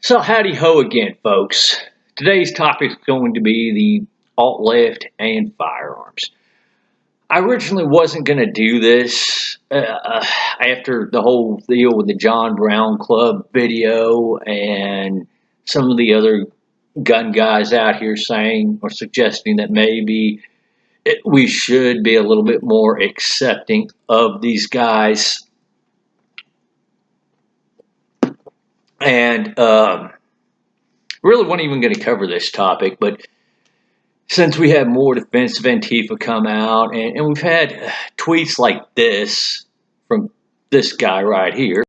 So howdy ho again, folks. Today's topic is going to be the alt-left and firearms. I originally wasn't going to do this after the whole deal with the John Brown Club video and some of the other gun guys out here saying or suggesting that maybe we should be a little bit more accepting of these guys. And really wasn't even going to cover this topic, but since we had more defensive Antifa come out, and we've had tweets like this from this guy right here,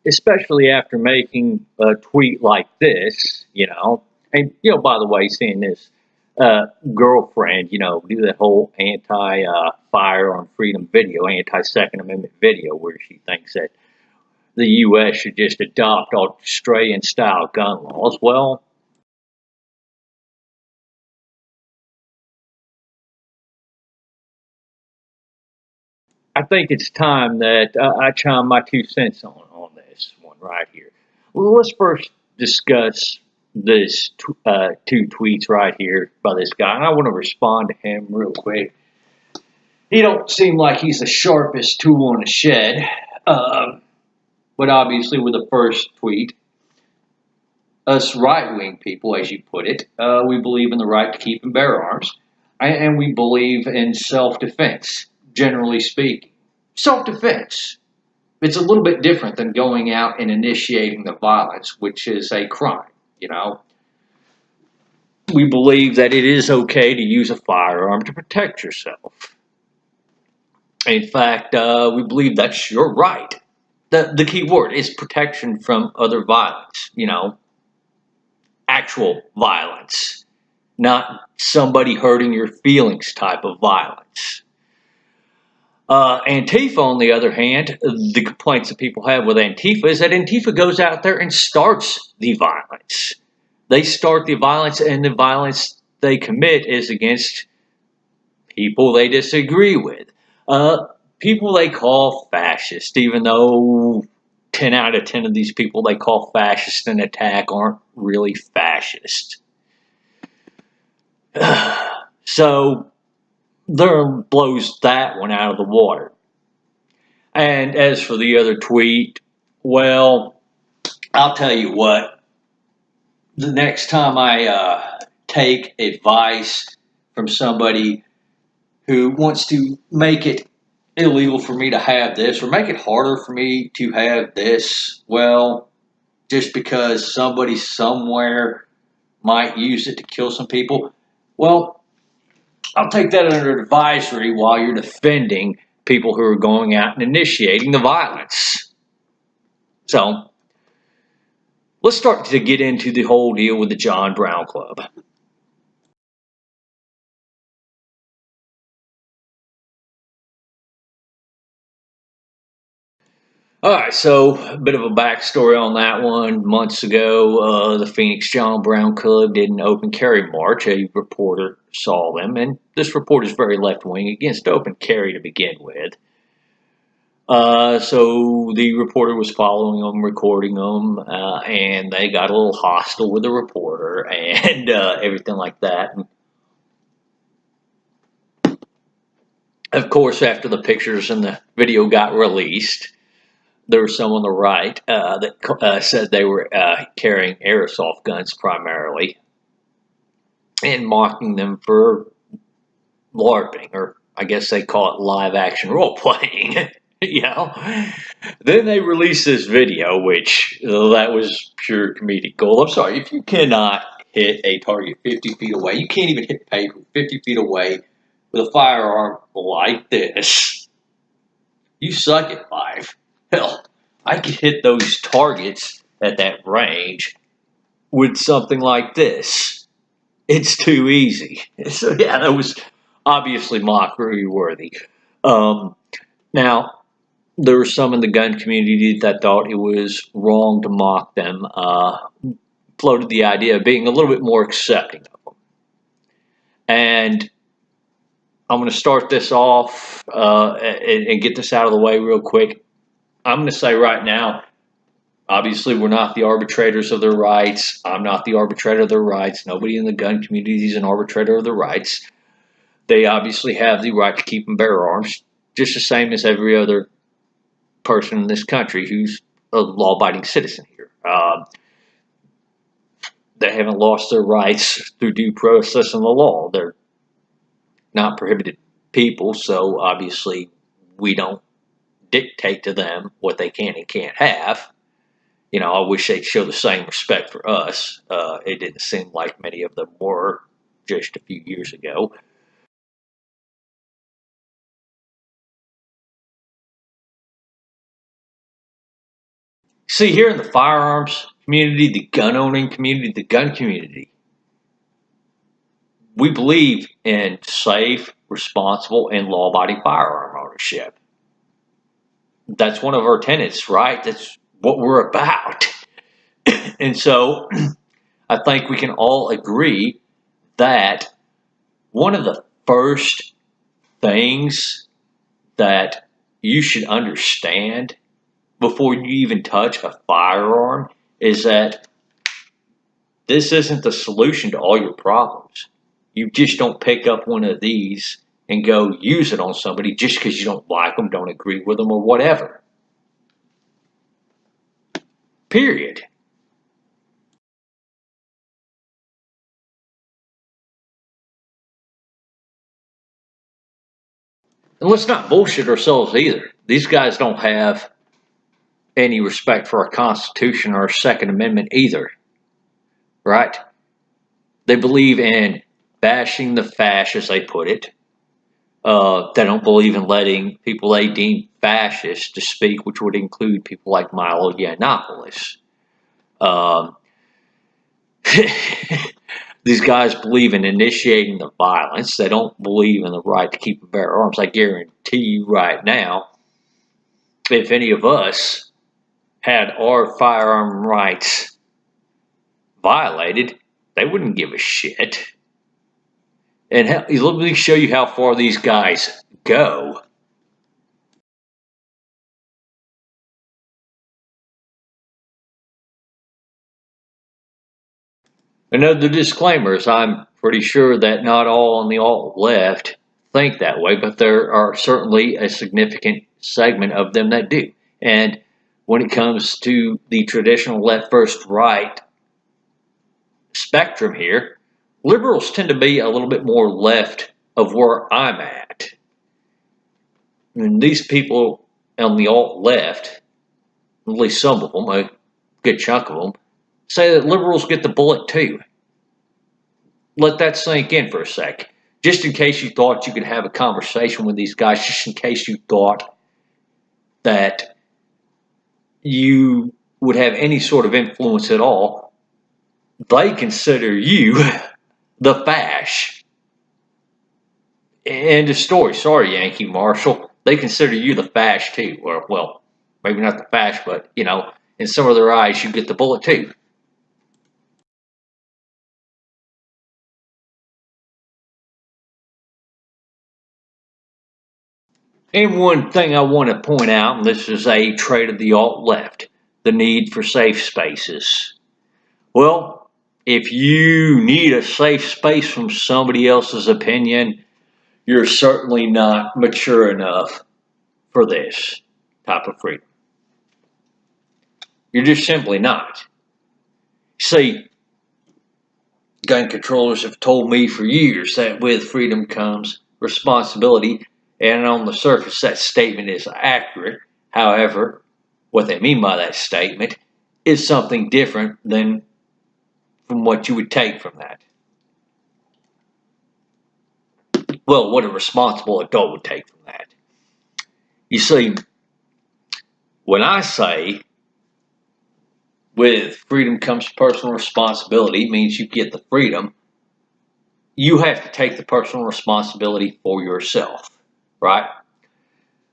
especially after making a tweet like this, and by the way, seeing this girlfriend, do that whole anti-firearm freedom video, anti-Second Amendment video, where she thinks that the U.S. should just adopt Australian style gun laws. Well, I think it's time that I chime my 2 cents on this one right here. Well, let's first discuss this two tweets right here by this guy, and I want to respond to him real quick. He don't seem like he's the sharpest tool in the shed, but obviously with the first tweet, us right-wing people, as you put it, we believe in the right to keep and bear arms, and we believe in self-defense, generally speaking. Self-defense. It's a little bit different than going out and initiating the violence, which is a crime. We believe that it is okay to use a firearm to protect yourself. In fact, we believe that's your right. The key word is protection from other violence, actual violence, not somebody hurting your feelings type of violence. Antifa, on the other hand, the complaints that people have with Antifa is that Antifa goes out there and starts the violence. They start the violence, and the violence they commit is against people they disagree with. People they call fascist, even though 10 out of 10 of these people they call fascist and attack aren't really fascist. So there blows that one out of the water. And as for the other tweet, well, I'll tell you what. The next time I take advice from somebody who wants to make it illegal for me to have this or make it harder for me to have this, well, just because somebody somewhere might use it to kill some people, well, I'll take that under advisory while you're defending people who are going out and initiating the violence. So, let's start to get into the whole deal with the John Brown Club. All right, so a bit of a backstory on that one. Months ago, the Phoenix John Brown Club did an open carry march. A reporter saw them, and this report is very left wing against open carry to begin with. So the reporter was following them, recording them, and they got a little hostile with the reporter and everything like that. And of course, after the pictures and the video got released, there was some on the right that said they were carrying airsoft guns primarily and mocking them for LARPing, or I guess they call it live action role playing. Then they released this video, which that was pure comedic gold. I'm sorry, if you cannot hit a target 50 feet away, you can't even hit paper 50 feet away with a firearm like this, you suck at life. Hell, I could hit those targets at that range with something like this. It's too easy. So yeah, that was obviously mockery worthy. Now, there were some in the gun community that thought it was wrong to mock them, floated the idea of being a little bit more accepting of them. And I'm going to start this off and get this out of the way real quick. I'm going to say right now, obviously, we're not the arbitrators of their rights. I'm not the arbitrator of their rights. Nobody in the gun community is an arbitrator of their rights. They obviously have the right to keep and bear arms, just the same as every other person in this country who's a law-abiding citizen here. They haven't lost their rights through due process in the law. They're not prohibited people, so obviously we don't dictate to them what they can and can't have. You know, I wish they'd show the same respect for us. It didn't seem like many of them were just a few years ago. See, here in the firearms community, the gun owning community, the gun community, we believe in safe, responsible, and law-abiding firearm ownership. That's one of our tenets, right? That's what we're about. And so I think we can all agree that one of the first things that you should understand before you even touch a firearm is that this isn't the solution to all your problems. You just don't pick up one of these and go use it on somebody just because you don't like them, don't agree with them, or whatever. Period. And let's not bullshit ourselves either. These guys don't have any respect for our Constitution or our Second Amendment either, right? They believe in bashing the fash, as they put it. They don't believe in letting people they deem fascist to speak, which would include people like Milo Yiannopoulos. Um, these guys believe in initiating the violence. They don't believe in the right to keep and bear arms. I guarantee you right now, if any of us had our firearm rights violated, they wouldn't give a shit. And let me show you how far these guys go. Another disclaimer is I'm pretty sure that not all on the alt-left think that way, but there are certainly a significant segment of them that do. And when it comes to the traditional left versus right spectrum here, liberals tend to be a little bit more left of where I'm at. And these people on the alt-left, at least some of them, a good chunk of them, say that liberals get the bullet too. Let that sink in for a sec. Just in case you thought you could have a conversation with these guys, just in case you thought that you would have any sort of influence at all, they consider you the fash. End of story. Sorry, Yankee Marshall. They consider you the fash too. Or, well, maybe not the fash, but, you know, in some of their eyes, you get the bullet too. And one thing I want to point out, and this is a trait of the alt-left, the need for safe spaces. Well, if you need a safe space from somebody else's opinion, you're certainly not mature enough for this type of freedom. You're just simply not. See, gun controllers have told me for years that with freedom comes responsibility, and on the surface that statement is accurate. However, what they mean by that statement is something different than from what you would take from that. Well, what a responsible adult would take from that. You see, when I say with freedom comes personal responsibility, it means you get the freedom, you have to take the personal responsibility for yourself, right?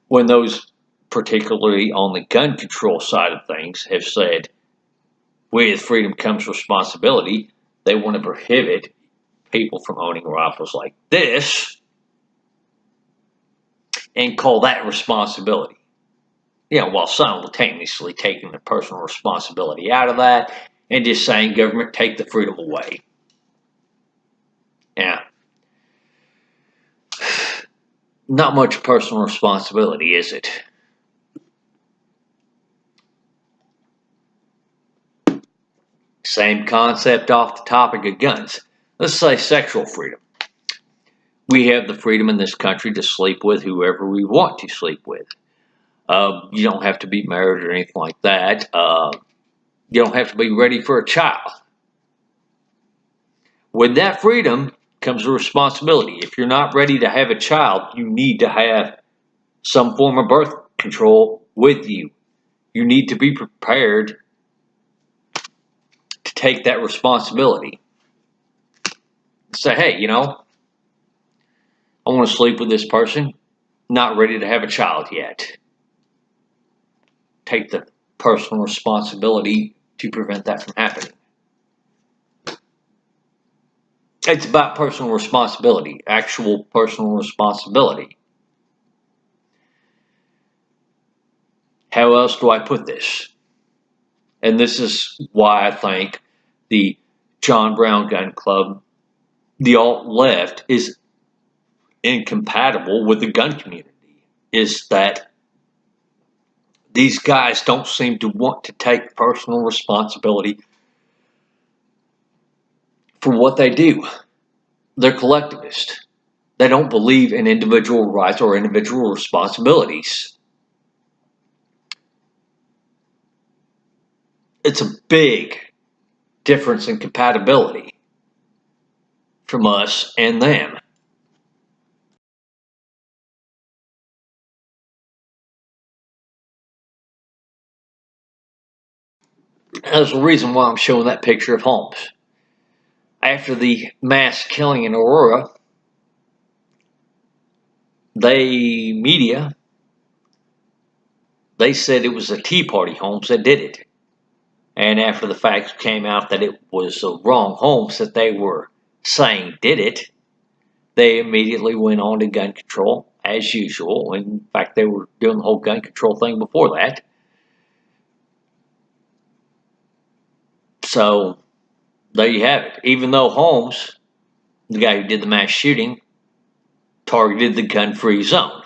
When those, particularly on the gun control side of things, have said, with freedom comes responsibility, they want to prohibit people from owning rifles like this, and call that responsibility. While simultaneously taking the personal responsibility out of that and just saying, government, take the freedom away. Yeah. Not much personal responsibility, is it? Same concept off the topic of guns. Let's say sexual freedom. We have the freedom in this country to sleep with whoever we want to sleep with. You don't have to be married or anything like that. You don't have to be ready for a child. With that freedom comes a responsibility. If you're not ready to have a child, you need to have some form of birth control with you. You need to be prepared to take that responsibility. Say, hey, I want to sleep with this person, not ready to have a child yet. Take the personal responsibility to prevent that from happening. It's about personal responsibility, actual personal responsibility. How else do I put this? And this is why I think the John Brown Gun Club, the alt-left, is incompatible with the gun community, is that these guys don't seem to want to take personal responsibility for what they do. They're collectivist. They don't believe in individual rights or individual responsibilities. It's a big difference in compatibility from us and them. That's the reason why I'm showing that picture of Holmes. After the mass killing in Aurora, media said it was the Tea Party Holmes that did it. And after the facts came out that it was the wrong Holmes that they were saying did it, they immediately went on to gun control as usual. In fact, they were doing the whole gun control thing before that. So there you have it. Even though Holmes, the guy who did the mass shooting, targeted the gun-free zone,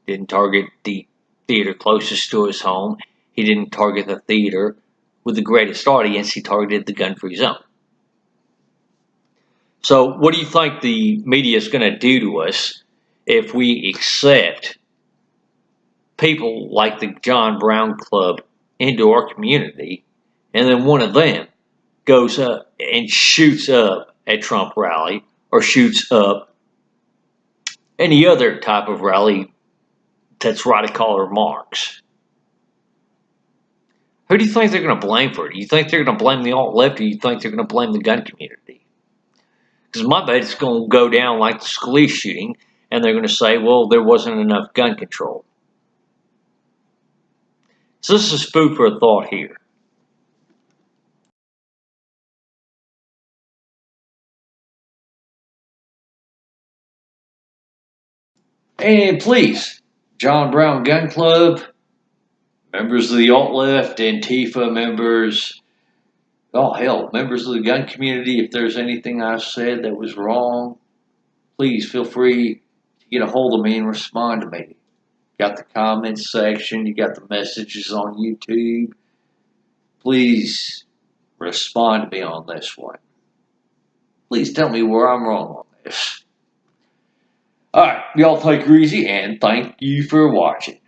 didn't target the theater closest to his home. He didn't target the theater with the greatest audience. He targeted the gun-free zone. So what do you think the media is going to do to us if we accept people like the John Brown Club into our community, and then one of them goes up and shoots up a Trump rally or shoots up any other type of rally that's radical remarks? Who do you think they're going to blame for it? Do you think they're going to blame the alt-left, or do you think they're going to blame the gun community? Because my bet it's going to go down like the Scalise shooting, and they're going to say, well, there wasn't enough gun control. So this is food for thought here. And please, John Brown Gun Club, members of the alt-left, Antifa members, oh hell, members of the gun community, if there's anything I said that was wrong, please feel free to get a hold of me and respond to me. You got the comments section, you got the messages on YouTube. Please respond to me on this one. Please tell me where I'm wrong on this. Alright, y'all take it easy, and thank you for watching.